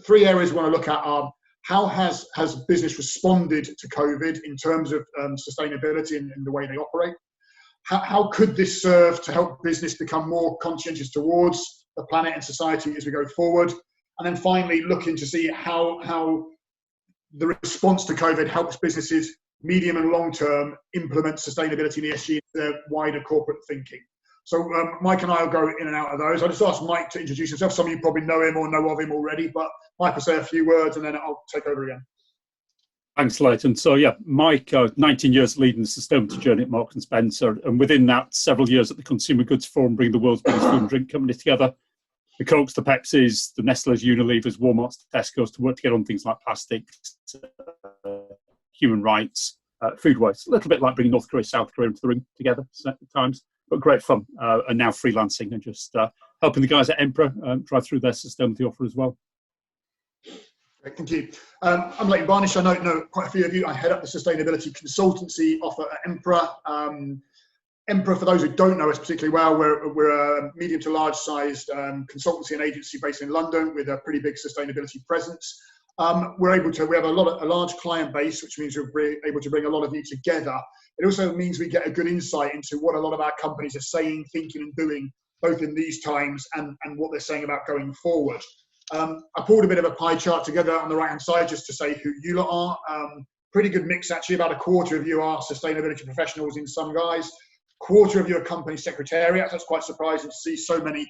three areas we want to look at are how has business responded to COVID in terms of sustainability and the way they operate? How could this serve to help business become more conscientious towards the planet and society as we go forward? And then finally, looking to see how the response to COVID helps businesses medium and long term implement sustainability and ESG into their wider corporate thinking. So Mike and I will go in and out of those. I'll just ask Mike to introduce himself. Some of you probably know him or know of him already, but Mike will say a few words and then I'll take over again. Thanks, Leighton. So yeah, Mike, 19 years leading the sustainability journey at Marks and Spencer, and within that, several years at the Consumer Goods Forum, bringing the world's biggest food and drink company together. The Cokes, the Pepsis, the Nestle's, Unilevers, Walmart's, Tesco's, to work together on things like plastics, human rights, food waste. A little bit like bringing North Korea, South Korea into the room together at times, but great fun. And now freelancing and just helping the guys at Emperor drive through their sustainability offer as well. Great, thank you. I'm Leighton Barnish. I know quite a few of you. I head up the sustainability consultancy offer at Emperor. Emperor, for those who don't know us particularly well, we're a medium to large sized consultancy and agency based in London with a pretty big sustainability presence. We have a large client base, which means we're able to bring a lot of you together. It also means we get a good insight into what a lot of our companies are saying, thinking and doing, both in these times and what they're saying about going forward. I pulled a bit of a pie chart together on the right hand side just to say who you lot are. Pretty good mix actually. About a quarter of you are sustainability professionals in some guys. Quarter of you are company secretariats. That's quite surprising to see so many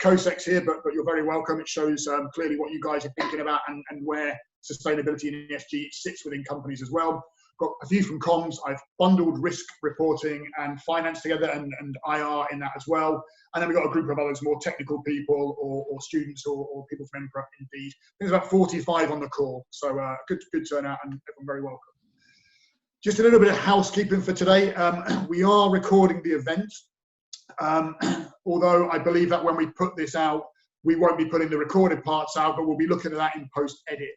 co-secs here, but you're very welcome. It shows clearly what you guys are thinking about and where sustainability and ESG sits within companies as well. Got a few from comms. I've bundled risk reporting and finance together and IR in that as well. And then we've got a group of others, more technical people or students or people from Emperor indeed. There's about 45 on the call. So good turnout and everyone very welcome. Just a little bit of housekeeping for today. We are recording the event. Although I believe that when we put this out, we won't be putting the recorded parts out, but we'll be looking at that in post-edit.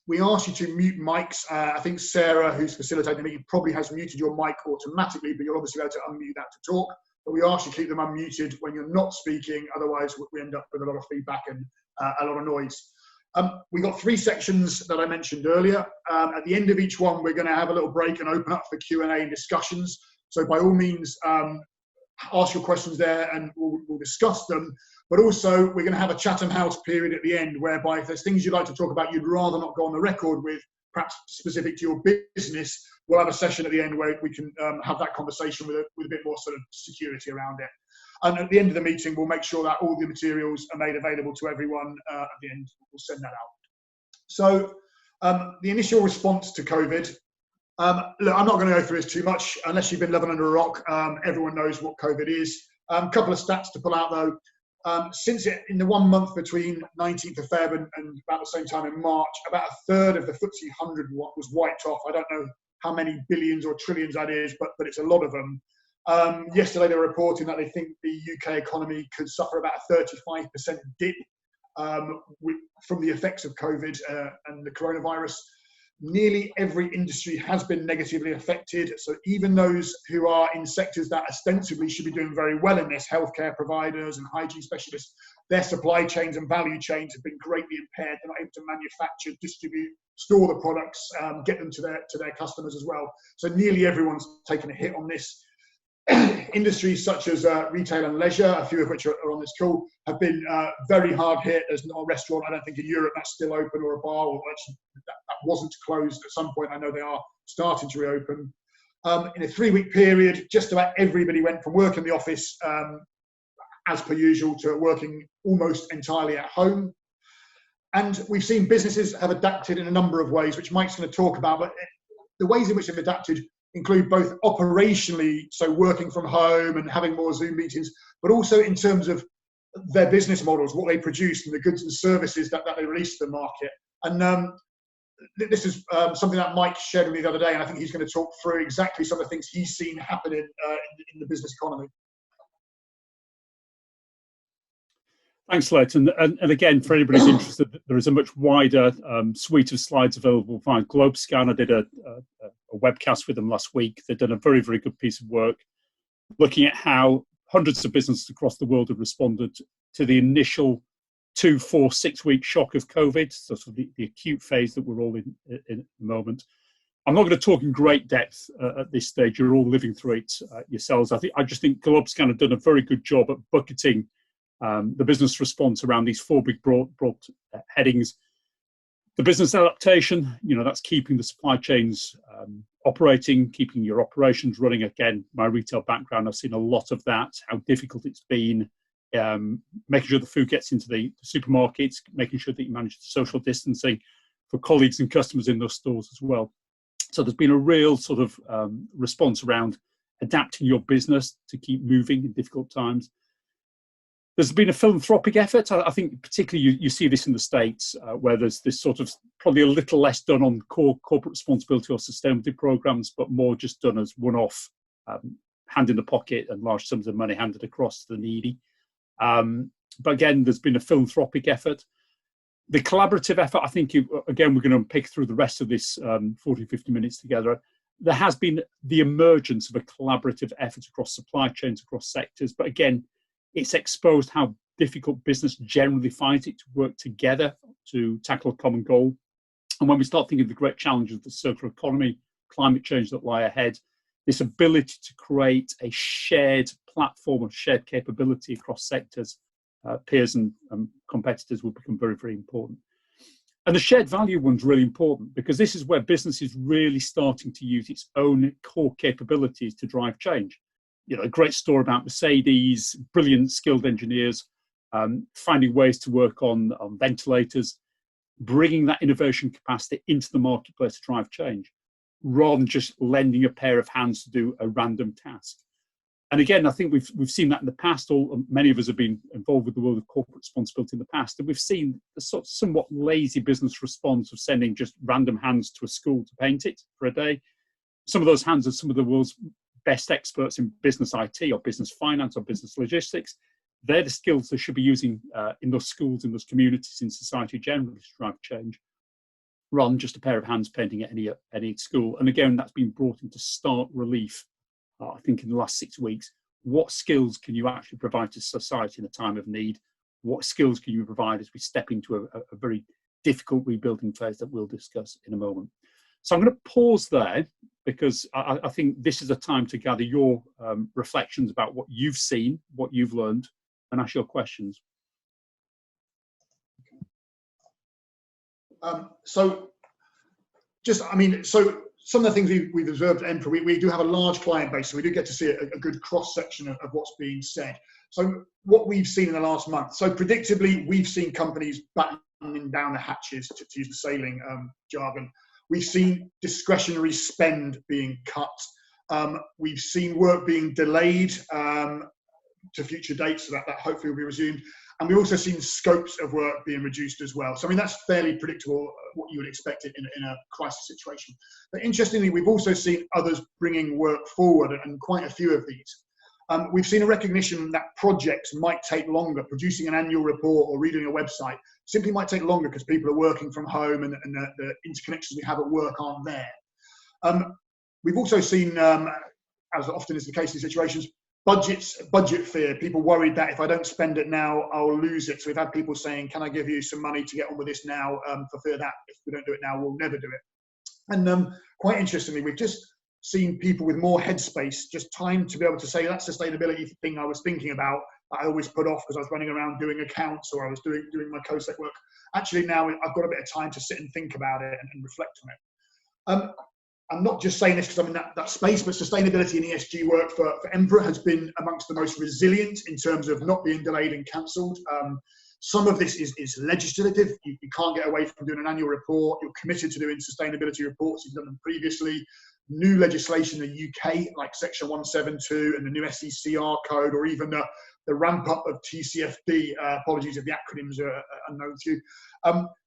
We ask you to mute mics. I think Sarah, who's facilitating the meeting, probably has muted your mic automatically, but you're obviously able to unmute that to talk. But we ask you to keep them unmuted when you're not speaking, otherwise we end up with a lot of feedback and a lot of noise. We got three sections that I mentioned earlier. At the end of each one, we're going to have a little break and open up for Q&A and discussions. So by all means, ask your questions there and we'll discuss them. But also, we're going to have a Chatham House period at the end, whereby if there's things you'd like to talk about you'd rather not go on the record with, perhaps specific to your business, we'll have a session at the end where we can have that conversation with a bit more sort of security around it. And at the end of the meeting, we'll make sure that all the materials are made available to everyone at the end. We'll send that out. So the initial response to COVID, look, I'm not going to go through this too much. Unless you've been living under a rock, everyone knows what COVID is. A couple of stats to pull out though. In the 1 month between 19th of Feb and about the same time in March, about a third of the FTSE 100 was wiped off. I don't know how many billions or trillions that is, but it's a lot of them. Yesterday they were reporting that they think the UK economy could suffer about a 35% dip from the effects of COVID and the coronavirus. Nearly every industry has been negatively affected. So even those who are in sectors that ostensibly should be doing very well in this, healthcare providers and hygiene specialists, their supply chains and value chains have been greatly impaired. They're not able to manufacture, distribute, store the products, get them to their customers as well. So nearly everyone's taken a hit on this. Industries such as retail and leisure, a few of which are on this call, have been very hard hit. There's not a restaurant, I don't think, in Europe that's still open, or a bar, or actually that wasn't closed at some point. I know they are starting to reopen. In a 3-week period, just about everybody went from work in the office as per usual to working almost entirely at home. And we've seen businesses have adapted in a number of ways, which Mike's going to talk about, but the ways in which they've adapted include both operationally, so working from home and having more Zoom meetings, but also in terms of their business models, what they produce and the goods and services that they release to the market. And this is something that Mike shared with me the other day, and I think he's going to talk through exactly some of the things he's seen happening in the business economy. Thanks, Leighton. And again, for anybody who's interested, there is a much wider suite of slides available via GlobeScan. I did a webcast with them last week. They've done a very, very good piece of work looking at how hundreds of businesses across the world have responded to the initial 2, 4, 6 week shock of COVID, so sort of the acute phase that we're all in at the moment. I'm not going to talk in great depth at this stage. You're all living through it yourselves. I just think Glob's kind of done a very good job at bucketing the business response around these 4 big broad headings. The business adaptation, that's keeping the supply chains operating, keeping your operations running. Again, my retail background, I've seen a lot of that, how difficult it's been, making sure the food gets into the supermarkets, making sure that you manage the social distancing for colleagues and customers in those stores as well. So there's been a real sort of response around adapting your business to keep moving in difficult times. There's been a philanthropic effort. I think particularly you see this in the States, where there's this sort of probably a little less done on core corporate responsibility or sustainability programs, but more just done as one-off, hand in the pocket and large sums of money handed across to the needy. But again, there's been a philanthropic effort. The collaborative effort, I think, again, we're going to unpick through the rest of this 40, 50 minutes together. There has been the emergence of a collaborative effort across supply chains, across sectors. But again, it's exposed how difficult business generally finds it to work together to tackle a common goal. And when we start thinking of the great challenges of the circular economy, climate change that lie ahead, this ability to create a shared platform of shared capability across sectors, peers and competitors will become very, very important. And the shared value one's really important because this is where business is really starting to use its own core capabilities to drive change. A great story about Mercedes, brilliant skilled engineers, finding ways to work on ventilators, bringing that innovation capacity into the marketplace to drive change, rather than just lending a pair of hands to do a random task. And again, I think we've seen that in the past. Many of us have been involved with the world of corporate responsibility in the past, and we've seen the sort of somewhat lazy business response of sending just random hands to a school to paint it for a day. Some of those hands are some of the world's best experts in business IT or business finance or business logistics. They're the skills they should be using in those schools, in those communities, in society generally to drive change, rather than just a pair of hands painting at any school. And again, that's been brought into stark relief, I think, in the last 6 weeks. What skills can you actually provide to society in a time of need? What skills can you provide as we step into a very difficult rebuilding phase that we'll discuss in a moment? So I'm going to pause there because I think this is a time to gather your reflections about what you've seen, what you've learned, and ask your questions. So some of the things we've observed at Emperor, we do have a large client base, so we do get to see a good cross-section of what's being said. So what we've seen in the last month, so predictably, we've seen companies battening down the hatches, to use the sailing jargon. We've seen discretionary spend being cut. We've seen work being delayed to future dates, so that hopefully will be resumed. And we've also seen scopes of work being reduced as well. So, that's fairly predictable, what you would expect it in a crisis situation. But interestingly, we've also seen others bringing work forward, and quite a few of these. We've seen a recognition that projects might take longer. Producing an annual report or redoing a website simply might take longer because people are working from home and the interconnections we have at work aren't there. We've also seen, as often is the case in situations, budget fear. People worried that if I don't spend it now, I'll lose it. So we've had people saying, can I give you some money to get on with this now, for fear that if we don't do it now, we'll never do it. And quite interestingly, we've just seen people with more headspace, just time to be able to say that sustainability thing I was thinking about, that I always put off because I was running around doing accounts or I was doing my COSEC work. Actually, now I've got a bit of time to sit and think about it and reflect on it. I'm not just saying this because I'm in that space, but sustainability and ESG work for Emperor has been amongst the most resilient in terms of not being delayed and cancelled. Some of this is legislative. You can't get away from doing an annual report. You're committed to doing sustainability reports. You've done them previously. New legislation in the UK, like Section 172 and the new SECR code, or even the ramp up of TCFD. Apologies if the acronyms are unknown to you.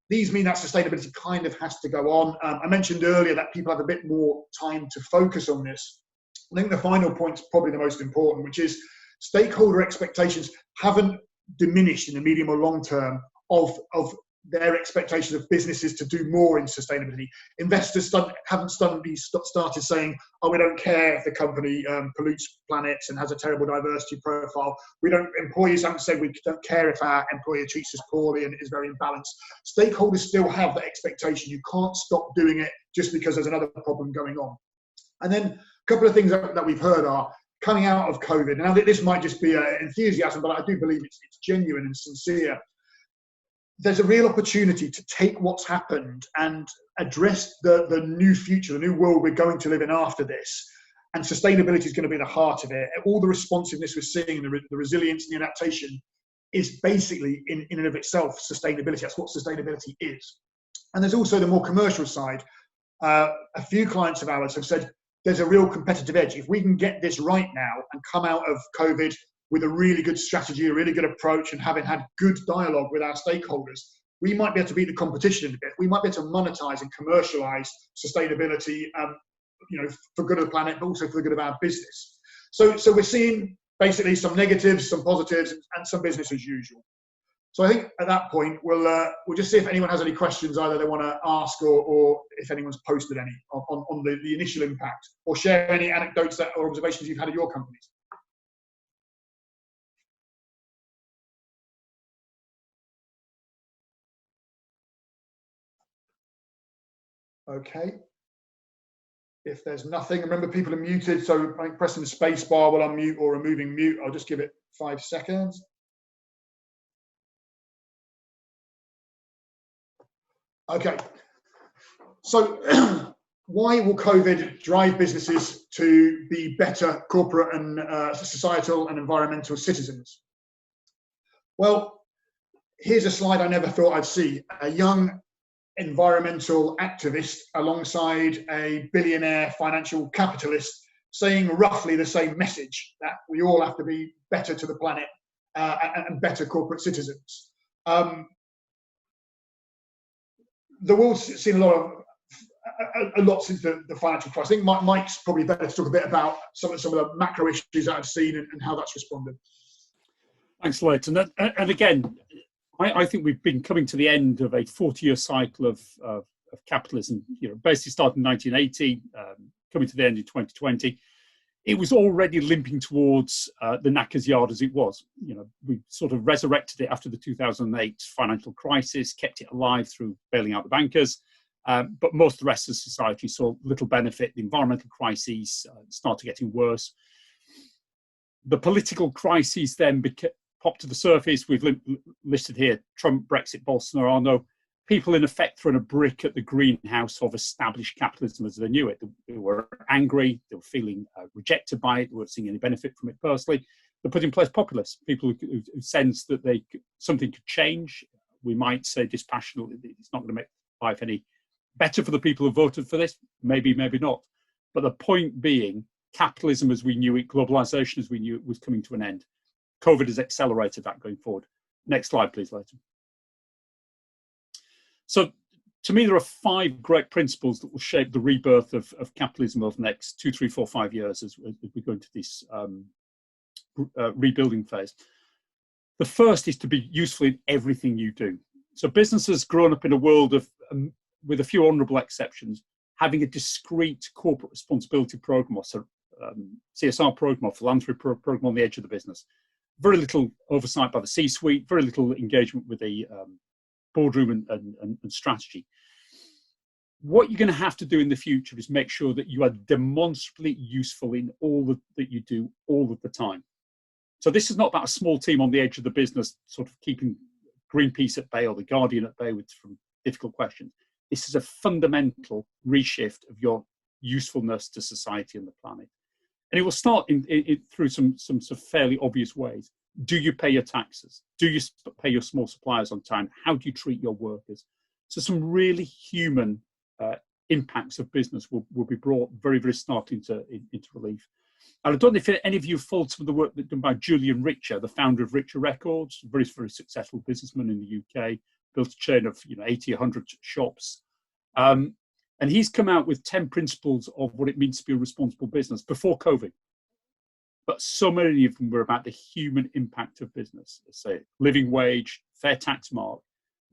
These mean that sustainability kind of has to go on. I mentioned earlier that people have a bit more time to focus on this. I think the final point is probably the most important, which is stakeholder expectations haven't diminished in the medium or long term of their expectations of businesses to do more in sustainability. Investors haven't suddenly started saying, oh, we don't care if the company pollutes planets and has a terrible diversity profile. Employees haven't said we don't care if our employer treats us poorly and is very imbalanced. Stakeholders still have that expectation. You can't stop doing it just because there's another problem going on. And then a couple of things that we've heard are coming out of COVID. Now, this might just be enthusiasm, but I do believe it's genuine and sincere. There's a real opportunity to take what's happened and address the new future, the new world we're going to live in after this. And sustainability is going to be the heart of it. All the responsiveness we're seeing, the resilience and the adaptation is basically in and of itself sustainability. That's what sustainability is. And there's also the more commercial side. A few clients of ours have said there's a real competitive edge. If we can get this right now and come out of COVID with a really good strategy, a really good approach, and having had good dialogue with our stakeholders, we might be able to beat the competition a bit. We might be able to monetize and commercialize sustainability, for good of the planet, but also for the good of our business. So we're seeing basically some negatives, some positives, and some business as usual. So I think at that point, we'll just see if anyone has any questions either they want to ask or if anyone's posted any on the initial impact, or share any anecdotes or observations you've had at your companies. Okay. If there's nothing, remember people are muted, so I think pressing the space bar will unmute or removing mute. I'll just give it 5 seconds. Okay. So why will COVID drive businesses to be better corporate and societal and environmental citizens? Well, here's a slide I never thought I'd see. A young environmental activist alongside a billionaire financial capitalist saying roughly the same message, that we all have to be better to the planet and better corporate citizens. The world's seen a lot since the financial crisis. I think Mike's probably better to talk a bit about some of the macro issues that I've seen and how that's responded. Thanks, Leighton. And again, I think we've been coming to the end of a 40-year cycle of capitalism. Basically started in 1980, coming to the end in 2020. It was already limping towards the knacker's yard as it was. We sort of resurrected it after the 2008 financial crisis, kept it alive through bailing out the bankers. But most of the rest of society saw little benefit. The environmental crises started getting worse. The political crises then popped to the surface. We've listed here Trump, Brexit, Bolsonaro. People in effect throwing a brick at the greenhouse of established capitalism as they knew it. They were angry, they were feeling rejected by it, they weren't seeing any benefit from it personally. They put in place populists, people who sensed that something could change. We might say dispassionately, it's not going to make life any better for the people who voted for this. Maybe, maybe not. But the point being, capitalism as we knew it, globalization as we knew it, was coming to an end. COVID has accelerated that going forward. Next slide, please, Leighton. So to me, there are 5 great principles that will shape the rebirth of capitalism over the next 2, 3, 4, 5 years as we go into this rebuilding phase. The first is to be useful in everything you do. So businesses grown up in a world of, with a few honourable exceptions, having a discrete corporate responsibility program or CSR program or philanthropy program on the edge of the business. Very little oversight by the C-suite, very little engagement with the boardroom and strategy. What you're going to have to do in the future is make sure that you are demonstrably useful in all that you do all of the time. So this is not about a small team on the edge of the business sort of keeping Greenpeace at bay or the Guardian at bay with some difficult questions. This is a fundamental reshift of your usefulness to society and the planet. And it will start through some sort of fairly obvious ways. Do you pay your taxes? Do you pay your small suppliers on time? How do you treat your workers? So some really human impacts of business will be brought very, very starkly into relief. And I don't know if any of you followed some of the work done by Julian Richer, the founder of Richer Records, a very, very successful businessman in the UK, built a chain of 80, 100 shops. And he's come out with 10 principles of what it means to be a responsible business before COVID. But so many of them were about the human impact of business. Say living wage, fair tax mark,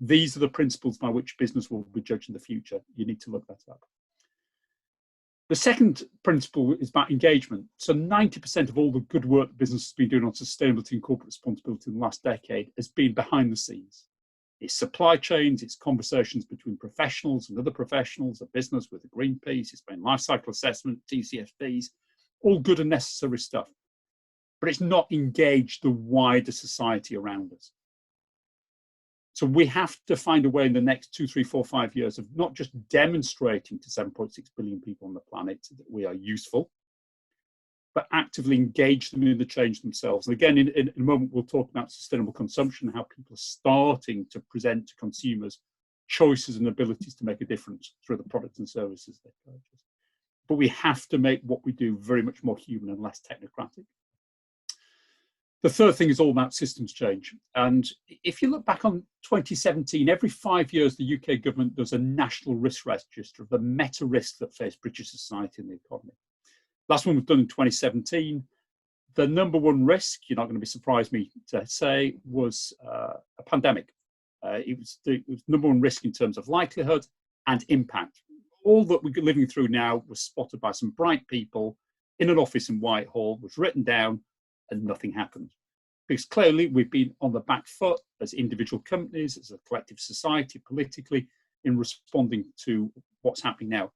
These are the principles by which business will be judged in the future. You need to look that up. The second principle is about engagement. So 90% of all the good work that business has been doing on sustainability and corporate responsibility in the last decade has been behind the scenes. It's supply chains, it's conversations between professionals and other professionals, a business with a Greenpeace, it's been life cycle assessment, TCFDs, all good and necessary stuff. But it's not engaged the wider society around us. So we have to find a way in the next 2, 3, 4, 5 years of not just demonstrating to 7.6 billion people on the planet that we are useful, but actively engage them in the change themselves. And again, in a moment, we'll talk about sustainable consumption, how people are starting to present to consumers choices and abilities to make a difference through the products and services they purchase. But we have to make what we do very much more human and less technocratic. The third thing is all about systems change. And if you look back on 2017, every 5 years, the UK government does a national risk register of the meta risks that face British society and the economy. Last one was done in 2017. The number one risk, you're not going to be surprised me to say, was a pandemic. It was number one risk in terms of likelihood and impact. All that we're living through now was spotted by some bright people in an office in Whitehall, was written down, and nothing happened. Because clearly we've been on the back foot as individual companies, as a collective society, politically, in responding to what's happening now.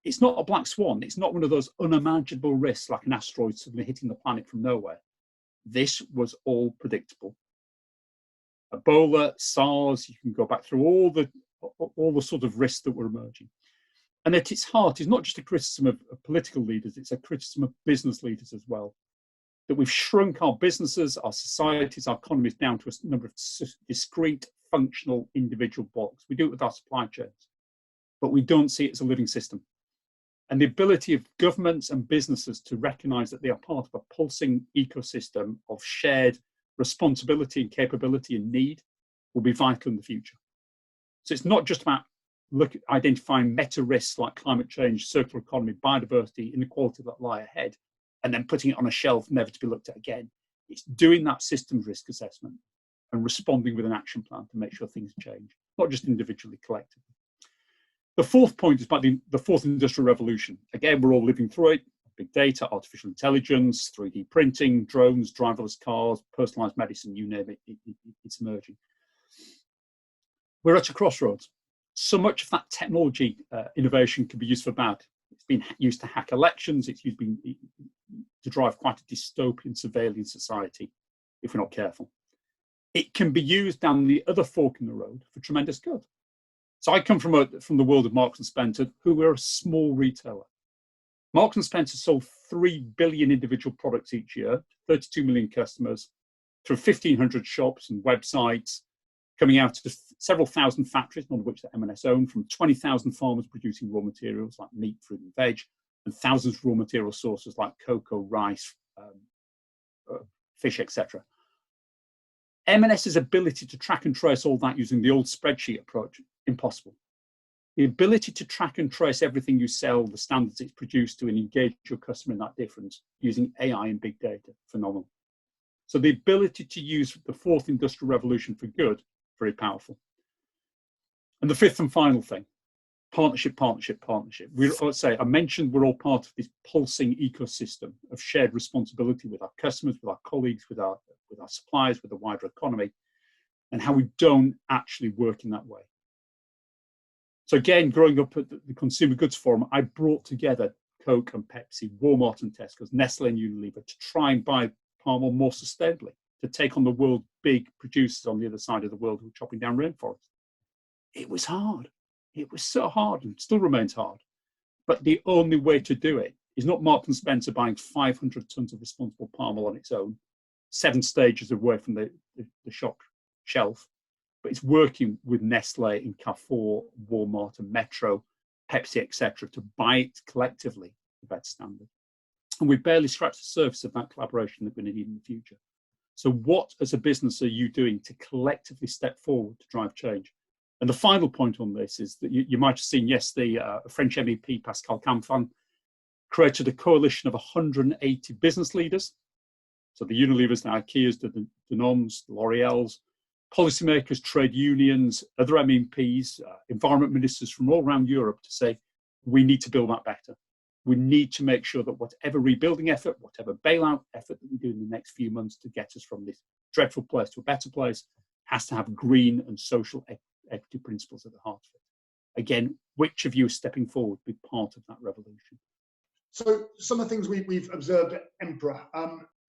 It's not a black swan. It's not one of those unimaginable risks like an asteroid suddenly hitting the planet from nowhere. This was all predictable. Ebola, SARS, you can go back through all the sort of risks that were emerging. And at its heart is not just a criticism of political leaders, it's a criticism of business leaders as well. That we've shrunk our businesses, our societies, our economies down to a number of discrete, functional, individual blocks. We do it with our supply chains, but we don't see it as a living system. And the ability of governments and businesses to recognize that they are part of a pulsing ecosystem of shared responsibility and capability and need will be vital in the future. So it's not just about identifying meta risks like climate change, circular economy, biodiversity, inequality that lie ahead, and then putting it on a shelf, never to be looked at again. It's doing that systems risk assessment and responding with an action plan to make sure things change, not just individually, collectively. The fourth point is about the fourth industrial revolution. Again, we're all living through it. Big data, artificial intelligence, 3D printing, drones, driverless cars, personalized medicine, you name it, it's emerging. We're at a crossroads. So much of that technology innovation can be used for bad. It's been used to hack elections. It's been to drive quite a dystopian surveillance society if we're not careful. It can be used down the other fork in the road for tremendous good. So I come from the world of Marks and Spencer, who were a small retailer. Marks and Spencer sold 3 billion individual products each year, 32 million customers, through 1,500 shops and websites, coming out of several thousand factories, none of which the M&S owned, from 20,000 farmers producing raw materials like meat, fruit and veg, and thousands of raw material sources like cocoa, rice, fish, etc. M&S's ability to track and trace all that using the old spreadsheet approach, impossible. The ability to track and trace everything you sell, the standards it's produced to, and engage your customer in that difference using AI and big data, phenomenal. So the ability to use the fourth industrial revolution for good, very powerful. And the fifth and final thing, partnership, partnership, partnership. I mentioned we're all part of this pulsing ecosystem of shared responsibility with our customers, with our colleagues, with our suppliers, with the wider economy, and how we don't actually work in that way. So again, growing up at the Consumer Goods Forum, I brought together Coke and Pepsi, Walmart and Tesco's, Nestle and Unilever to try and buy palm oil more sustainably, to take on the world's big producers on the other side of the world who are chopping down rainforests. It was hard. It was so hard and still remains hard. But the only way to do it is not Marks and Spencer buying 500 tons of responsible palm oil on its own, 7 stages away from the shop shelf, but it's working with Nestle and Carrefour, Walmart and Metro, Pepsi, etc., to buy it collectively to better standard. And we've barely scratched the surface of that collaboration that we're going to need in the future. So what, as a business, are you doing to collectively step forward to drive change? And the final point on this is that you might have seen, yes, the French MEP Pascal Canfin created a coalition of 180 business leaders. So the Unilevers, the IKEAs, the Danones, the L'Oreals, policymakers, trade unions, other MEPs, environment ministers from all around Europe to say, we need to build that better. We need to make sure that whatever rebuilding effort, whatever bailout effort that we do in the next few months to get us from this dreadful place to a better place has to have green and social equity principles at the heart of it. Again, which of you is stepping forward to be part of that revolution? So some of the things we've observed at Emperor,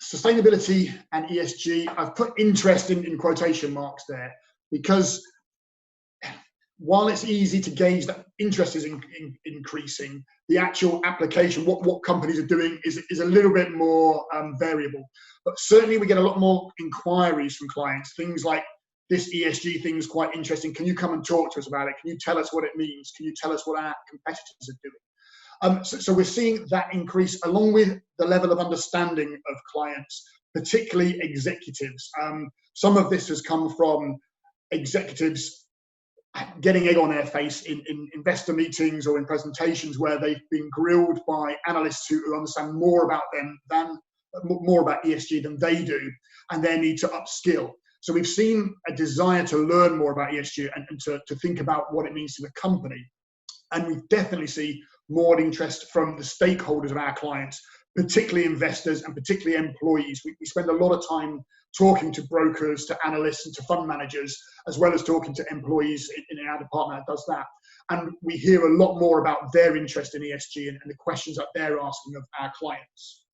sustainability and ESG, I've put interest in quotation marks there, because while it's easy to gauge that interest is increasing, the actual application, what companies are doing is a little bit more variable. But certainly we get a lot more inquiries from clients, things like, this ESG thing is quite interesting. Can you come and talk to us about it? Can you tell us what it means? Can you tell us what our competitors are doing? So we're seeing that increase along with the level of understanding of clients, particularly executives. Some of this has come from executives getting egg on their face in investor meetings or in presentations where they've been grilled by analysts who understand more about ESG than they do, and they need to upskill. So we've seen a desire to learn more about ESG and to think about what it means to the company. And we definitely see more interest from the stakeholders of our clients, particularly investors and particularly employees. We spend a lot of time talking to brokers, to analysts and to fund managers, as well as talking to employees in our department that does that. And we hear a lot more about their interest in ESG and the questions that they're asking of our clients.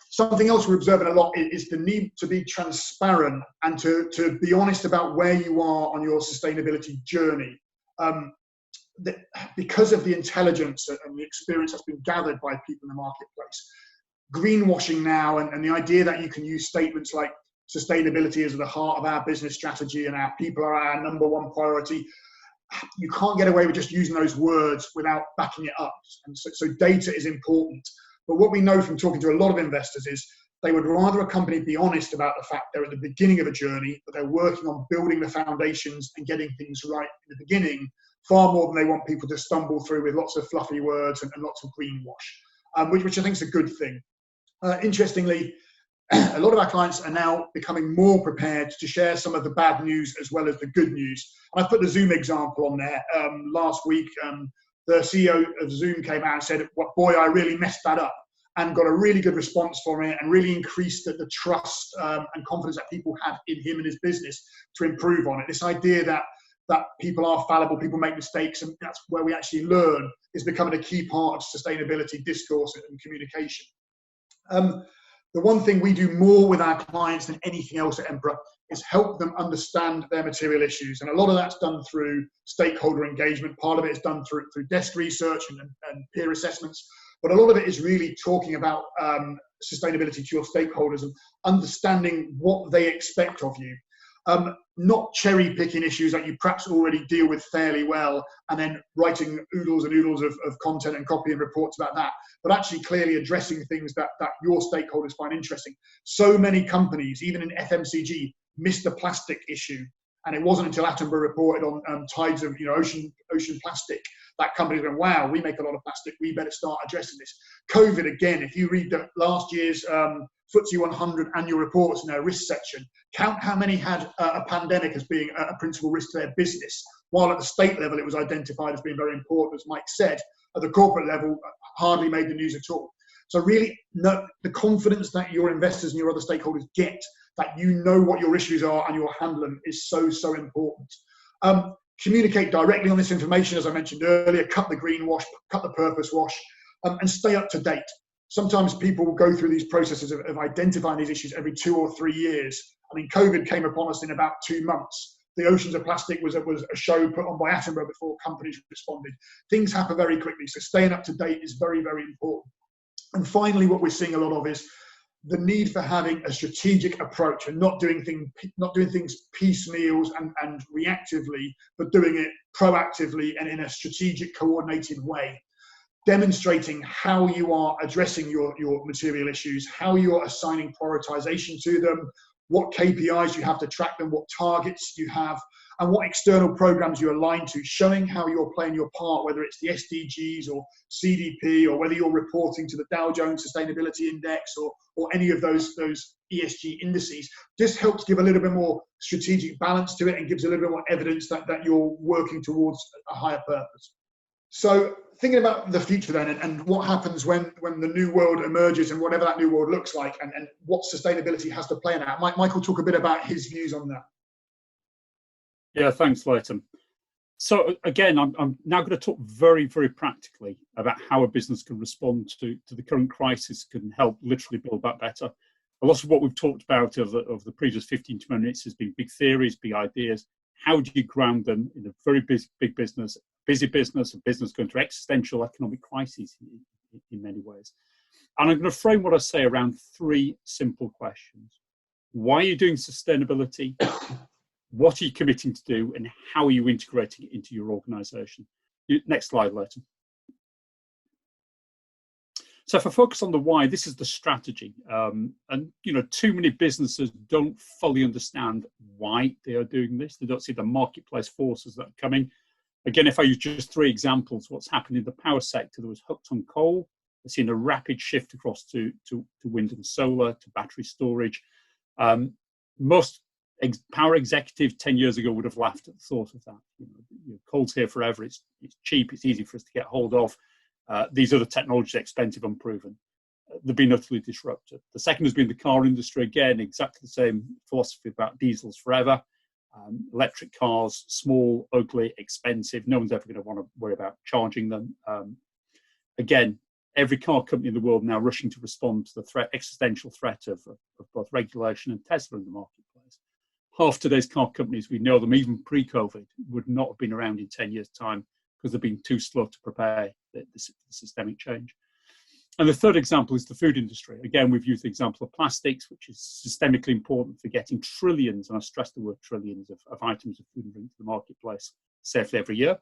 Something else we're observing a lot is the need to be transparent and to be honest about where you are on your sustainability journey. Because of the intelligence and the experience that's been gathered by people in the marketplace, greenwashing now and the idea that you can use statements like sustainability is at the heart of our business strategy and our people are our number one priority, you can't get away with just using those words without backing it up. And so data is important. But what we know from talking to a lot of investors is they would rather a company be honest about the fact they're at the beginning of a journey, that they're working on building the foundations and getting things right in the beginning, far more than they want people to stumble through with lots of fluffy words and lots of greenwash, which I think is a good thing. Interestingly, a lot of our clients are now becoming more prepared to share some of the bad news as well as the good news. And I've put the Zoom example on there. Last week, the CEO of Zoom came out and said, well, boy, I really messed that up, and got a really good response from it and really increased the trust and confidence that people had in him and his business to improve on it. This idea that people are fallible, people make mistakes, and that's where we actually learn is becoming a key part of sustainability discourse and communication. The one thing we do more with our clients than anything else at Emperor is help them understand their material issues. And a lot of that's done through stakeholder engagement. Part of it is done through desk research and peer assessments. But a lot of it is really talking about sustainability to your stakeholders and understanding what they expect of you. Not cherry picking issues that you perhaps already deal with fairly well and then writing oodles and oodles of content and copy and reports about that, but actually clearly addressing things that your stakeholders find interesting. So many companies, even in FMCG, missed the plastic issue. And it wasn't until Attenborough reported on tides of ocean plastic that companies went, wow, we make a lot of plastic, we better start addressing this. COVID, again, if you read the last year's FTSE 100 annual reports in their risk section, count how many had a pandemic as being a principal risk to their business, while at the state level it was identified as being very important, as Mike said. At the corporate level, hardly made the news at all. So really, the confidence that your investors and your other stakeholders get, that you know what your issues are and you'll handle them, is so important. Communicate directly on this information, as I mentioned earlier, cut the greenwash, cut the purpose wash, and stay up to date. Sometimes people will go through these processes of identifying these issues every 2 or 3 years. I mean, COVID came upon us in about 2 months. The Oceans of Plastic was a show put on by Attenborough before companies responded. Things happen very quickly, so staying up to date is very, very important. And finally, what we're seeing a lot of is the need for having a strategic approach and not doing things piecemeals and reactively, but doing it proactively and in a strategic, coordinated way. Demonstrating how you are addressing your material issues, how you're assigning prioritization to them, what KPIs you have to track them, what targets you have, and what external programs you align to, showing how you're playing your part, whether it's the SDGs or CDP, or whether you're reporting to the Dow Jones Sustainability Index, or or any of those ESG indices, just helps give a little bit more strategic balance to it and gives a little bit more evidence that you're working towards a higher purpose. So thinking about the future then, and what happens when the new world emerges and whatever that new world looks like, and what sustainability has to play in that. Michael, talk a bit about his views on that. Yeah, thanks, Leighton. So again, I'm now going to talk very, very practically about how a business can respond to the current crisis, can help literally build back better. A lot of what we've talked about of the previous 15 to 20 minutes has been big theories, big ideas. How do you ground them in a very big business, busy business, a business going through existential economic crises in many ways? And I'm going to frame what I say around three simple questions. Why are you doing sustainability? What are you committing to do, and how are you integrating it into your organisation? Next slide, Leighton. So if I focus on the why, this is the strategy. And, too many businesses don't fully understand why they are doing this. They don't see the marketplace forces that are coming. Again, if I use just three examples, what's happened in the power sector, there was hooked on coal. We've seen a rapid shift across to wind and solar, to battery storage. Most power executives 10 years ago would have laughed at the thought of that. Coal's here forever. It's cheap. It's easy for us to get hold of. These other technologies are expensive, unproven. They've been utterly disrupted. The second has been the car industry. Again, exactly the same philosophy about diesels forever. Electric cars, small, ugly, expensive. No one's ever going to want to worry about charging them. Again, every car company in the world now rushing to respond to the existential threat of both regulation and Tesla in the marketplace. Half today's car companies, we know them even pre-COVID, would not have been around in 10 years' time because they've been too slow to prepare the systemic change. And the third example is the food industry. Again, we've used the example of plastics, which is systemically important for getting trillions, and I stress the word trillions, of items of food and drink to the marketplace safely every year.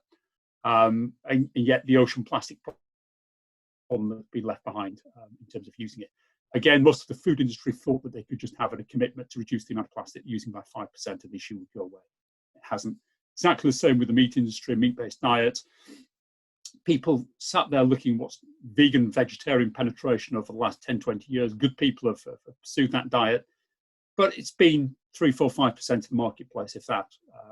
And yet the ocean plastic problem has been left behind in terms of using it. Again, most of the food industry thought that they could just have a commitment to reduce the amount of plastic using by 5% and the issue would go away. It hasn't. Exactly the same with the meat industry, meat-based diet. People sat there looking what's vegan, vegetarian penetration over the last 10, 20 years. Good people have pursued that diet, but it's been 3, 4, 5% of the marketplace, if that.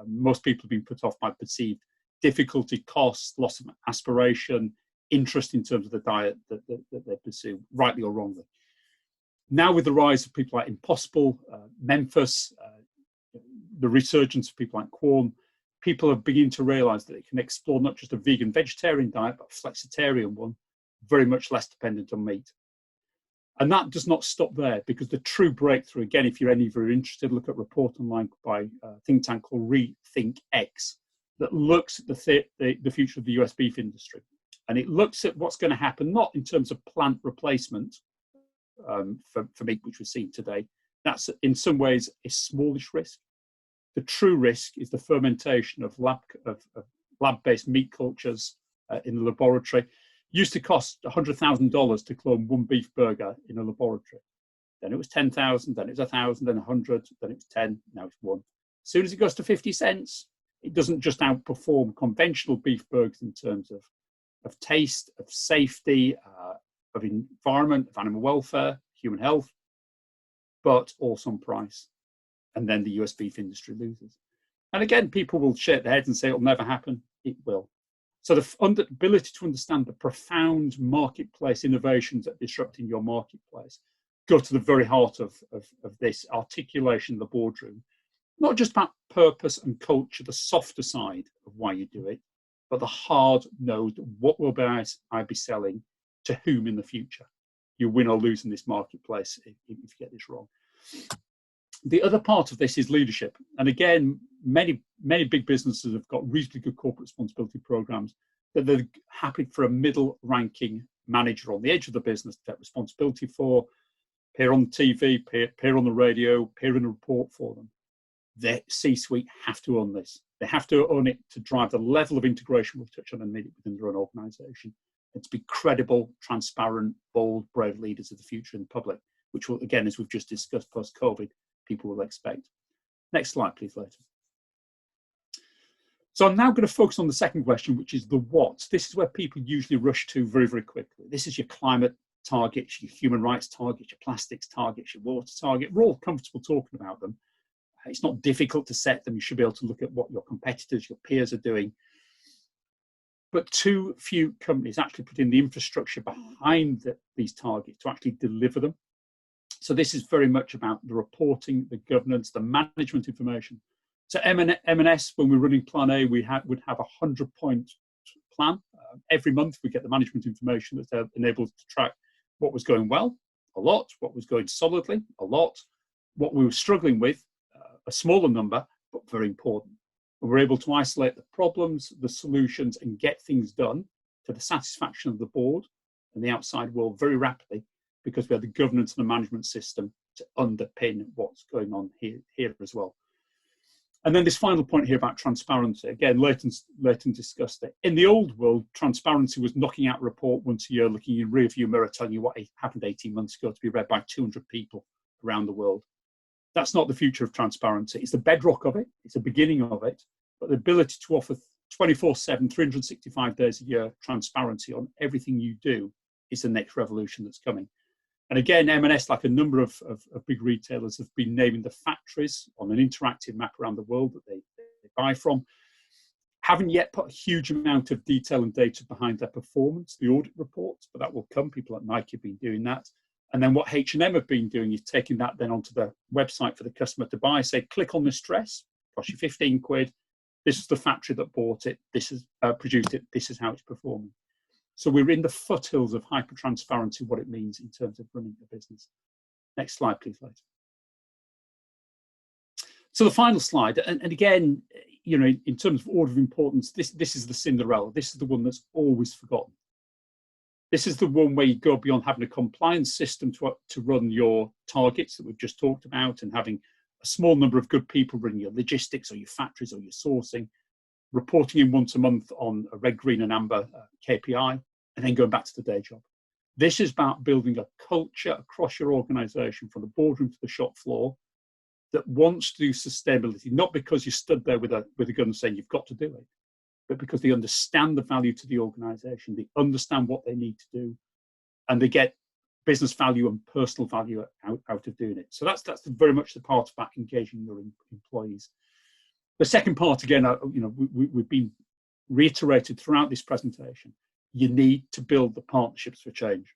Most people have been put off by perceived difficulty, cost, loss of aspiration, interest in terms of the diet that they pursue, rightly or wrongly. Now with the rise of people like Impossible, Memphis, the resurgence of people like Quorn, people are beginning to realise that it can explore not just a vegan, vegetarian diet, but a flexitarian one, very much less dependent on meat. And that does not stop there, because the true breakthrough, again, if you're any very interested, look at a report online by a think tank called Rethink X that looks at the future of the US beef industry. And it looks at what's going to happen, not in terms of plant replacement for meat, which we've seen today. That's in some ways a smallish risk. The true risk is the fermentation of lab-based meat cultures in the laboratory. Used to cost $100,000 to clone one beef burger in a laboratory. Then it was 10,000, then it was 1,000, then 100, then it was 10, now it's 1. As soon as it goes to 50 cents, it doesn't just outperform conventional beef burgers in terms of taste, of safety, of environment, of animal welfare, human health, but also on price. And then the US beef industry loses. And again, people will shake their heads and say it'll never happen. It will. So the ability to understand the profound marketplace innovations that are disrupting your marketplace go to the very heart of this articulation in the boardroom. Not just about purpose and culture, the softer side of why you do it, but the hard node, what will I be selling to whom in the future? You win or lose in this marketplace if you get this wrong. The other part of this is leadership. And again, many big businesses have got reasonably good corporate responsibility programs that they're happy for a middle-ranking manager on the edge of the business to take responsibility for, appear on TV, appear on the radio, appear in a report for them. Their C-suite have to own this. They have to own it to drive the level of integration we'll touch on in a minute within their own organisation, and to be credible, transparent, bold, brave leaders of the future in the public, which will, again, as we've just discussed post-COVID, people will expect. Next slide, please, Leighton. So I'm now going to focus on the second question, which is the what. This is where people usually rush to very, very quickly. This is your climate targets, your human rights targets, your plastics targets, your water target. We're all comfortable talking about them. It's not difficult to set them. You should be able to look at what your competitors, your peers are doing. But too few companies actually put in the infrastructure behind these targets to actually deliver them. So this is very much about the reporting, the governance, the management information. So M&S, when we're running Plan A, we would have a 100-point plan. Every month we get the management information that enables us to track what was going well, a lot, what was going solidly, a lot, what we were struggling with, a smaller number, but very important. And we're able to isolate the problems, the solutions, and get things done to the satisfaction of the board and the outside world very rapidly, because we have the governance and the management system to underpin what's going on here as well. And then this final point here about transparency. Again, Leighton discussed it. In the old world, transparency was knocking out a report once a year, looking in rear view mirror, telling you what happened 18 months ago to be read by 200 people around the world. That's not the future of transparency. It's the bedrock of it. It's the beginning of it. But the ability to offer 24/7, 365 days a year transparency on everything you do is the next revolution that's coming. And again, M&S, like a number of big retailers, have been naming the factories on an interactive map around the world that they buy from. Haven't yet put a huge amount of detail and data behind their performance, the audit reports, but that will come. People at Nike have been doing that. And then what H&M have been doing is taking that then onto the website for the customer to buy. Say, click on this dress, cost you 15 quid. This is the factory that bought it. This is produced it. This is how it's performing. So we're in the foothills of hyper-transparency, what it means in terms of running a business. Next slide, please, Leighton. So the final slide, and again, you know, in terms of order of importance, this is the Cinderella. This is the one that's always forgotten. This is the one where you go beyond having a compliance system to run your targets that we've just talked about, and having a small number of good people running your logistics or your factories or your sourcing, reporting in once a month on a red, green, and amber KPI, and then going back to the day job. This is about building a culture across your organization, from the boardroom to the shop floor, that wants to do sustainability, not because you stood there with a gun saying you've got to do it, but because they understand the value to the organization, they understand what they need to do, and they get business value and personal value out of doing it. So that's very much the part about engaging your employees. The second part, again, you know, we've been reiterated throughout this presentation. You need to build the partnerships for change.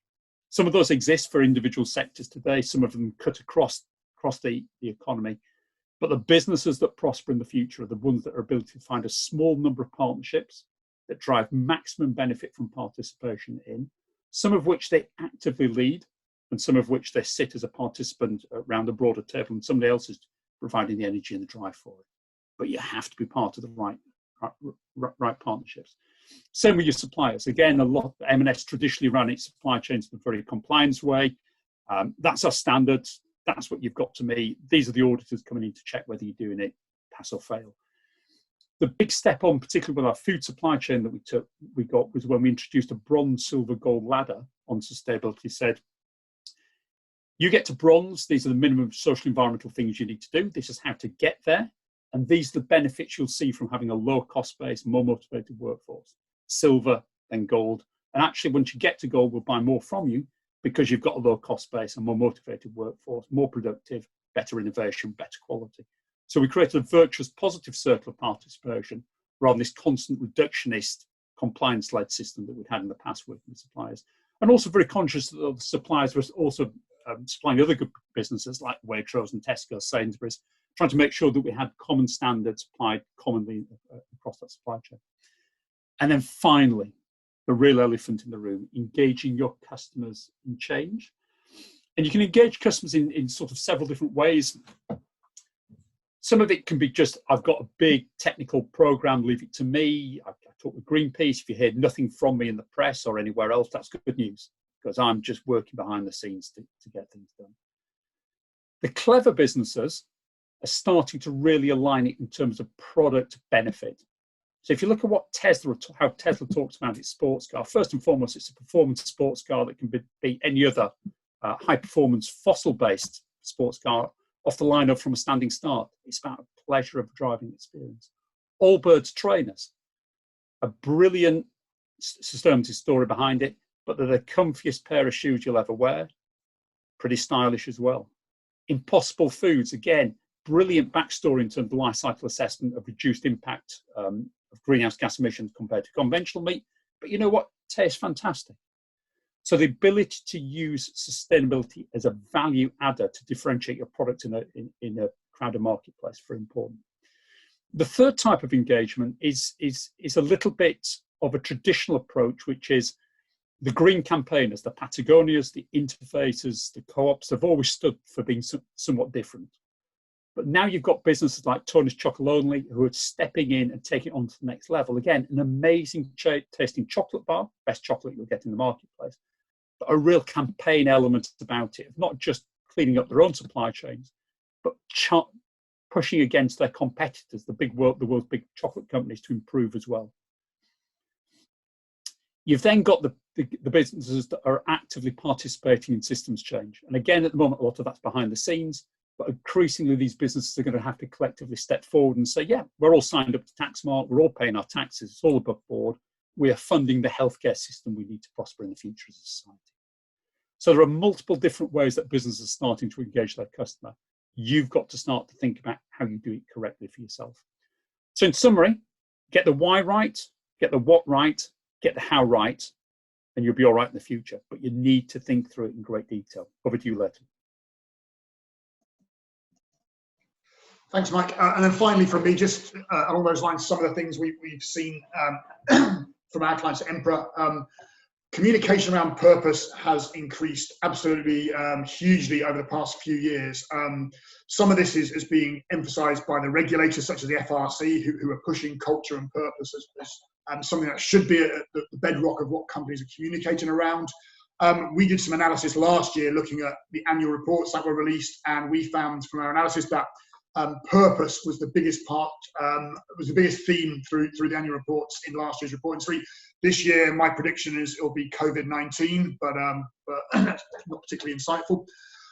Some of those exist for individual sectors today. Some of them cut across the economy. But the businesses that prosper in the future are the ones that are able to find a small number of partnerships that drive maximum benefit from participation in, some of which they actively lead, and some of which they sit as a participant around a broader table, and somebody else is providing the energy and the drive for it. But you have to be part of the right partnerships. Same with your suppliers. Again, a lot M&S traditionally ran its supply chains in a very compliance way. That's our standards. That's what you've got to meet. These are the auditors coming in to check whether you're doing it, pass or fail. The big step on, particularly with our food supply chain that we got was when we introduced a bronze, silver, gold ladder on sustainability. Said, you get to bronze, these are the minimum social environmental things you need to do. This is how to get there. And these are the benefits you'll see from having a low cost base, more motivated workforce. Silver, then gold. And actually, once you get to gold, we'll buy more from you because you've got a low cost base and more motivated workforce, more productive, better innovation, better quality. So we created a virtuous positive circle of participation rather than this constant reductionist compliance-led system that we'd had in the past working with suppliers. And also very conscious that the suppliers were also supplying other good businesses like Waitrose and Tesco, Sainsbury's, trying to make sure that we had common standards applied commonly across that supply chain. And then finally, the real elephant in the room, engaging your customers in change. And you can engage customers in sort of several different ways. Some of it can be just, I've got a big technical program, leave it to me. I talk with Greenpeace. If you hear nothing from me in the press or anywhere else, that's good news, because I'm just working behind the scenes to get things done. The clever businesses are starting to really align it in terms of product benefit. So if you look at what how Tesla talks about its sports car, first and foremost, it's a performance sports car that can beat any other high-performance fossil-based sports car off the line up from a standing start. It's about a pleasure of driving experience. Allbirds trainers, a brilliant sustainability story behind it. but they're the comfiest pair of shoes you'll ever wear. Pretty stylish as well. Impossible Foods, again, brilliant backstory in terms of the life cycle assessment of reduced impact of greenhouse gas emissions compared to conventional meat. But you know what? Tastes fantastic. So the ability to use sustainability as a value adder to differentiate your product in a crowded marketplace, very important. The third type of engagement is a little bit of a traditional approach, which is the green campaigners, the Patagonias, the Interfaces, the co-ops. They've always stood for being somewhat different. But now you've got businesses like Tony's Chocolate Only who are stepping in and taking it on to the next level. Again, an amazing tasting chocolate bar, best chocolate you'll get in the marketplace, but a real campaign element about it, not just cleaning up their own supply chains, but pushing against their competitors, the world's big chocolate companies, to improve as well. You've then got the businesses that are actively participating in systems change. And again, at the moment, a lot of that's behind the scenes, but increasingly these businesses are going to have to collectively step forward and say, yeah, we're all signed up to Taxmark, we're all paying our taxes, it's all above board, we are funding the healthcare system we need to prosper in the future as a society. So there are multiple different ways that businesses are starting to engage their customer. You've got to start to think about how you do it correctly for yourself. So in summary, get the why right, get the what right, get the how right, and you'll be all right in the future. But you need to think through it in great detail. Over to you, Leighton. Thanks, Mike. And then finally from me, just along those lines, some of the things we've seen from our clients at Emperor. Communication around purpose has increased absolutely hugely over the past few years. Some of this is being emphasised by the regulators, such as the FRC, who are pushing culture and purpose as something that should be at the bedrock of what companies are communicating around. We did some analysis last year looking at the annual reports that were released, and we found from our analysis that purpose was the biggest part, was the biggest theme through the annual reports in last year's reporting suite. This year, my prediction is it'll be COVID-19, but that's not particularly insightful.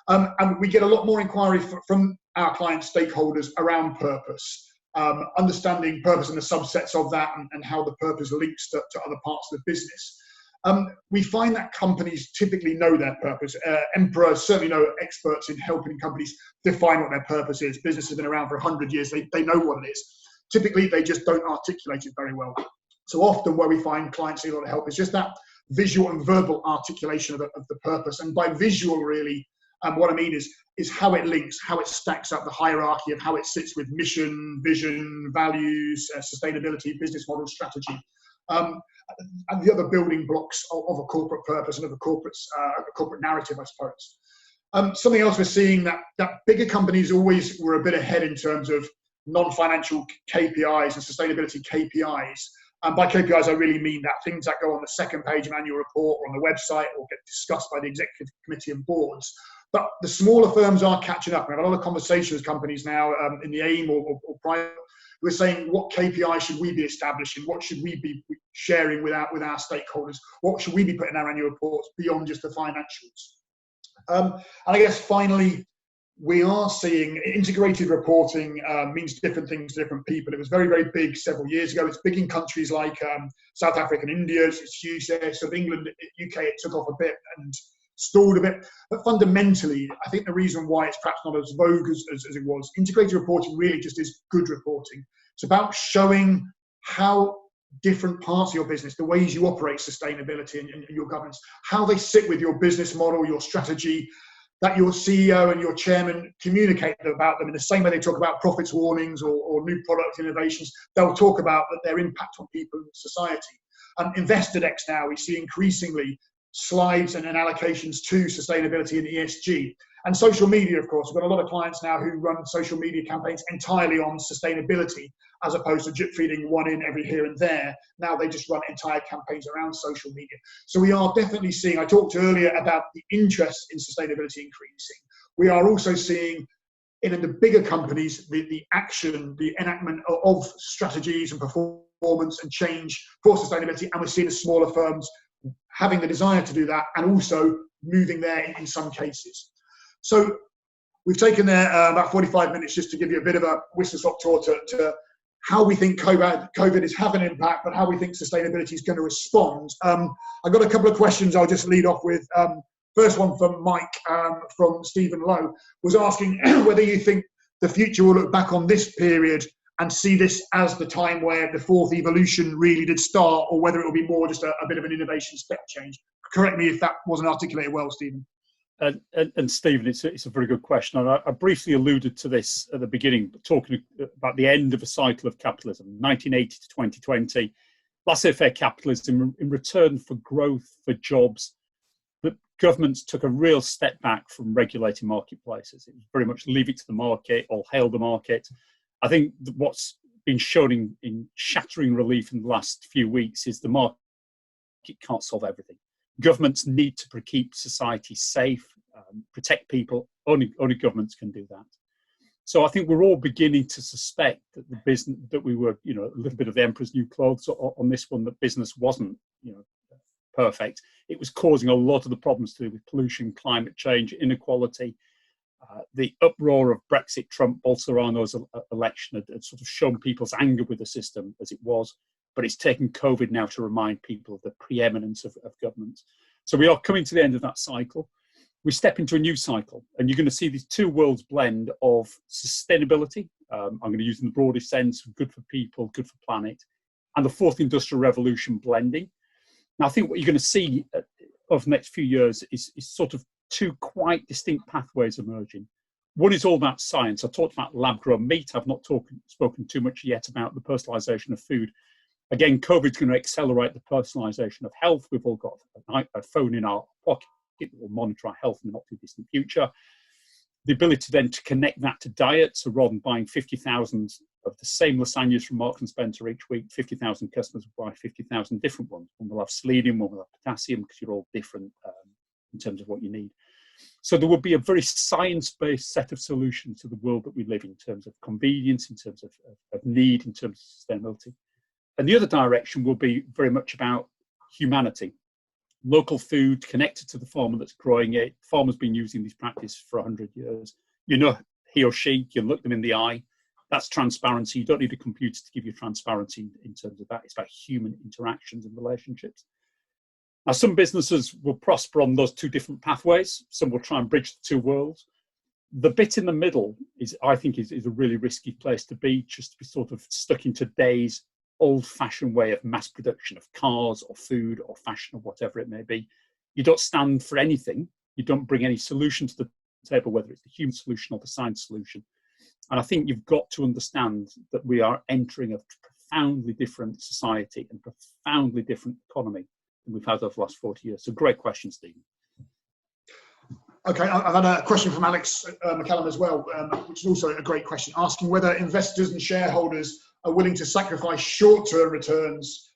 And we get a lot more inquiry from our client stakeholders around purpose, understanding purpose and the subsets of that, and how the purpose links to other parts of the business. We find that companies typically know their purpose. Emperor certainly know experts in helping companies define what their purpose is. Business has been around for 100 years. They know what it is. Typically, they just don't articulate it very well. So often where we find clients need a lot of help is just that visual and verbal articulation of the purpose. And by visual, really, what I mean is how it links, how it stacks up, the hierarchy of how it sits with mission, vision, values, sustainability, business model, strategy. And the other building blocks of a corporate purpose and of a corporate narrative, I suppose. Something else we're seeing that bigger companies always were a bit ahead in terms of non-financial KPIs and sustainability KPIs. And by KPIs, I really mean that things that go on the second page of annual report or on the website or get discussed by the executive committee and boards. But the smaller firms are catching up. We have a lot of conversations with companies now in the AIM or private. We're saying, what KPI should we be establishing? What should we be sharing with our stakeholders? What should we be putting in our annual reports beyond just the financials? And I guess finally, we are seeing integrated reporting means different things to different people. It was very, very big several years ago. It's big in countries like South Africa and India. It's huge there. So England, UK, it took off a bit and stalled a bit. But fundamentally, I think the reason why it's perhaps not as vogue as it was, integrated reporting really just is good reporting. It's about showing how different parts of your business, the ways you operate sustainability and your governance, how they sit with your business model, your strategy, that your CEO and your chairman communicate about them in the same way they talk about profits warnings or new product innovations. They'll talk about their impact on people and society. Investor decks now, we see increasingly slides and allocations to sustainability and ESG. And social media, of course. We've got a lot of clients now who run social media campaigns entirely on sustainability, as opposed to drip feeding one in every here and there. Now they just run entire campaigns around social media. So we are definitely seeing, I talked earlier about the interest in sustainability increasing. We are also seeing in the bigger companies, the action, the enactment of strategies and performance and change for sustainability. And we're seeing the smaller firms having the desire to do that and also moving there in some cases. So we've taken there about 45 minutes just to give you a bit of a whistle-stop tour to how we think COVID is having an impact, but how we think sustainability is going to respond. I've got a couple of questions I'll just lead off with. First one from Mike from Stephen Lowe was asking whether you think the future will look back on this period and see this as the time where the fourth evolution really did start, or whether it will be more just a bit of an innovation step change. Correct me if that wasn't articulated well, Stephen. And Stephen, it's a very good question. And I briefly alluded to this at the beginning, talking about the end of a cycle of capitalism, 1980 to 2020, laissez-faire capitalism in return for growth, for jobs. But governments took a real step back from regulating marketplaces. It was very much leave it to the market, all hail the market. I think what's been shown in shattering relief in the last few weeks is the market can't solve everything. Governments need to keep society safe, protect people. Only governments can do that. So I think we're all beginning to suspect that the business, that we were, a little bit of the emperor's new clothes on this one, that business wasn't, perfect. It was causing a lot of the problems to do with pollution, climate change, inequality. The uproar of Brexit, Trump, Bolsonaro's election had sort of shown people's anger with the system as it was, but it's taken COVID now to remind people of the preeminence of governments. So we are coming to the end of that cycle. We step into a new cycle, and you're going to see these two worlds blend of sustainability. I'm going to use in the broadest sense, good for people, good for planet, and the fourth industrial revolution blending. Now, I think what you're going to see over the next few years is sort of two quite distinct pathways emerging. One is all about science. I talked about lab-grown meat. I've not spoken too much yet about the personalisation of food. Again, COVID's going to accelerate the personalisation of health. We've all got a phone in our pocket that will monitor our health in the not too distant future. The ability then to connect that to diet. So rather than buying 50,000 of the same lasagnas from Marks and Spencer each week, 50,000 customers will buy 50,000 different ones. One will have selenium, one will have potassium, because you're all different in terms of what you need. So there will be a very science-based set of solutions to the world that we live in terms of convenience, in terms of need, in terms of sustainability. And the other direction will be very much about humanity. Local food connected to the farmer that's growing it. The farmer's been using this practice for 100 years. He or she, you can look them in the eye. That's transparency. You don't need a computer to give you transparency in terms of that. It's about human interactions and relationships. Now, some businesses will prosper on those two different pathways. Some will try and bridge the two worlds. The bit in the middle I think is a really risky place to be, just to be sort of stuck in today's old-fashioned way of mass production of cars or food or fashion or whatever it may be. You don't stand for anything. You don't bring any solution to the table, whether it's the human solution or the science solution. And I think you've got to understand that we are entering a profoundly different society and profoundly different economy than we've had over the last 40 years. So great question, Stephen. Okay, I've had a question from Alex McCallum as well, which is also a great question, asking whether investors and shareholders are willing to sacrifice short-term returns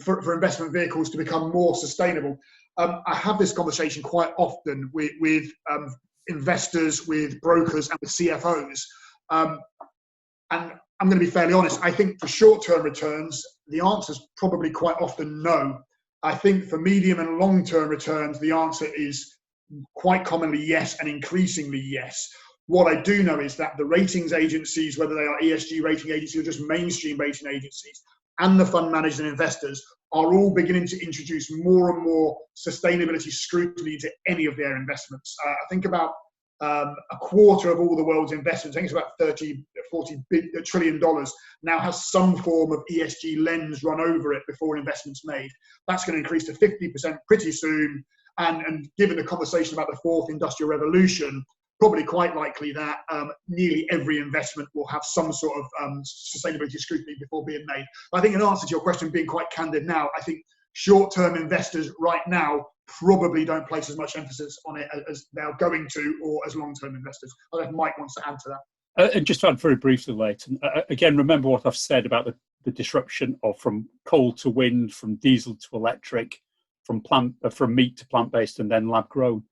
for investment vehicles to become more sustainable. I have this conversation quite often with investors, with brokers, and with CFOs. And I'm going to be fairly honest. I think for short-term returns, the answer is probably quite often no. I think for medium and long-term returns, the answer is quite commonly yes, and increasingly yes. What I do know is that the ratings agencies, whether they are ESG rating agencies or just mainstream rating agencies, and the fund managers and investors are all beginning to introduce more and more sustainability scrutiny into any of their investments. I think about a quarter of all the world's investments, I think it's about $40 trillion, now has some form of ESG lens run over it before an investment's made. That's going to increase to 50% pretty soon. And given the conversation about the fourth industrial revolution, probably quite likely that nearly every investment will have some sort of sustainability scrutiny before being made. I think in answer to your question, being quite candid now, I think short-term investors right now probably don't place as much emphasis on it as they're going to, or as long-term investors. I don't know if Mike wants to add to that. And just to add very briefly, Leighton, again, remember what I've said about the disruption of from coal to wind, from diesel to electric, from meat to plant-based, and then lab-grown.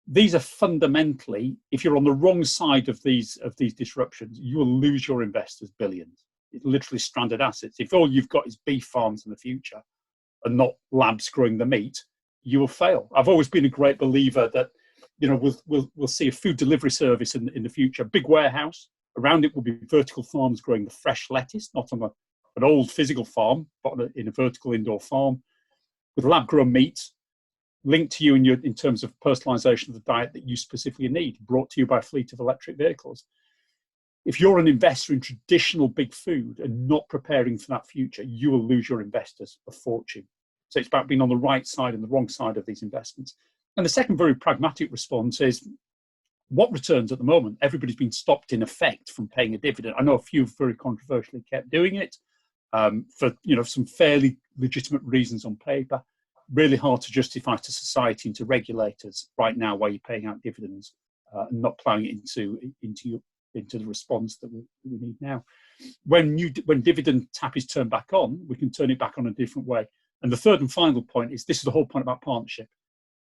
These are fundamentally, if you're on the wrong side of these disruptions, you will lose your investors billions. It's literally stranded assets. If all you've got is beef farms in the future and not labs growing the meat, you will fail. I've always been a great believer that we'll see a food delivery service in the future, big warehouse, Around it will be vertical farms growing the fresh lettuce, not on an old physical farm, but in a vertical indoor farm, with lab-grown meat linked to you in terms of personalisation of the diet that you specifically need, brought to you by a fleet of electric vehicles. If you're an investor in traditional big food and not preparing for that future, you will lose your investors a fortune. So it's about being on the right side and the wrong side of these investments. And the second very pragmatic response is, what returns at the moment? Everybody's been stopped in effect from paying a dividend. I know a few very controversially kept doing it for some fairly legitimate reasons on paper. Really hard to justify to society and to regulators right now why you're paying out dividends and not ploughing it into the response that we need now. When dividend tap is turned back on, we can turn it back on a different way. And the third and final point is, this is the whole point about partnership.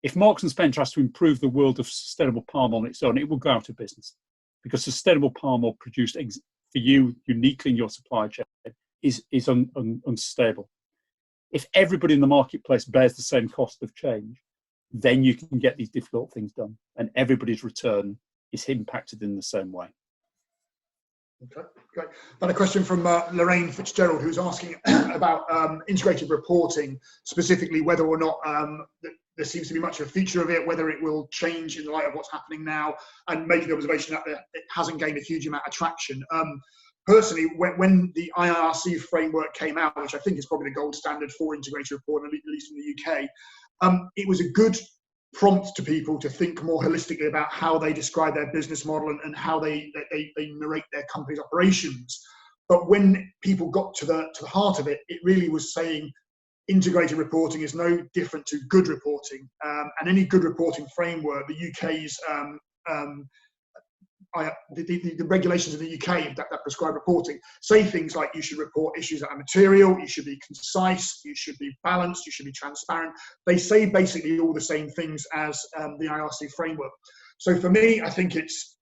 If Marks and Spencer has to improve the world of sustainable palm oil on its own, it will go out of business, because sustainable palm oil produced for you uniquely in your supply chain is unstable. If everybody in the marketplace bears the same cost of change, then you can get these difficult things done, and everybody's return is impacted in the same way. Okay, great. Then a question from Lorraine Fitzgerald, who's asking about integrated reporting, specifically whether or not there seems to be much of a feature of it, whether it will change in light of what's happening now, and making the observation that it hasn't gained a huge amount of traction. Personally, when the IRC framework came out, which I think is probably the gold standard for integrated reporting, at least in the UK, it was a good prompt to people to think more holistically about how they describe their business model and how they narrate their company's operations. But when people got to the heart of it, it really was saying integrated reporting is no different to good reporting. And any good reporting framework, the UK's the regulations in the UK that prescribe reporting say things like you should report issues that are material, you should be concise, you should be balanced, you should be transparent. They say basically all the same things as the IRC framework. So for me, I think it's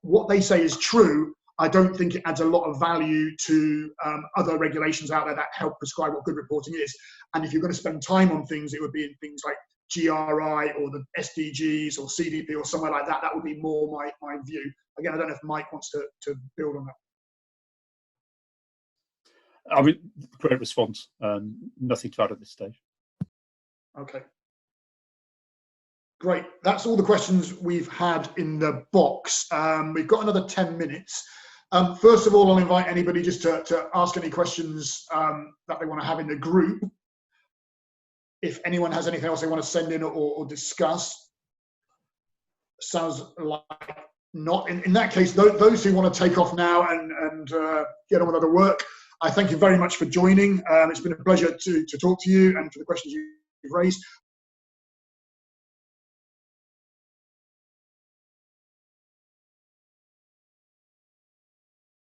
what they say is true. I don't think it adds a lot of value to other regulations out there that help prescribe what good reporting is. And if you're going to spend time on things, it would be in things like GRI or the SDGs or CDP or somewhere like that. That would be more my view. Again, I don't know if Mike wants to build on that. I mean, great response. Nothing to add at this stage. Okay. Great. That's all the questions we've had in the box. We've got another 10 minutes. First of all, I'll invite anybody just to ask any questions that they want to have in the group. If anyone has anything else they want to send in or discuss. Sounds like not. In that case, those who want to take off now and get on with other work, I thank you very much for joining. It's been a pleasure to talk to you and for the questions you've raised.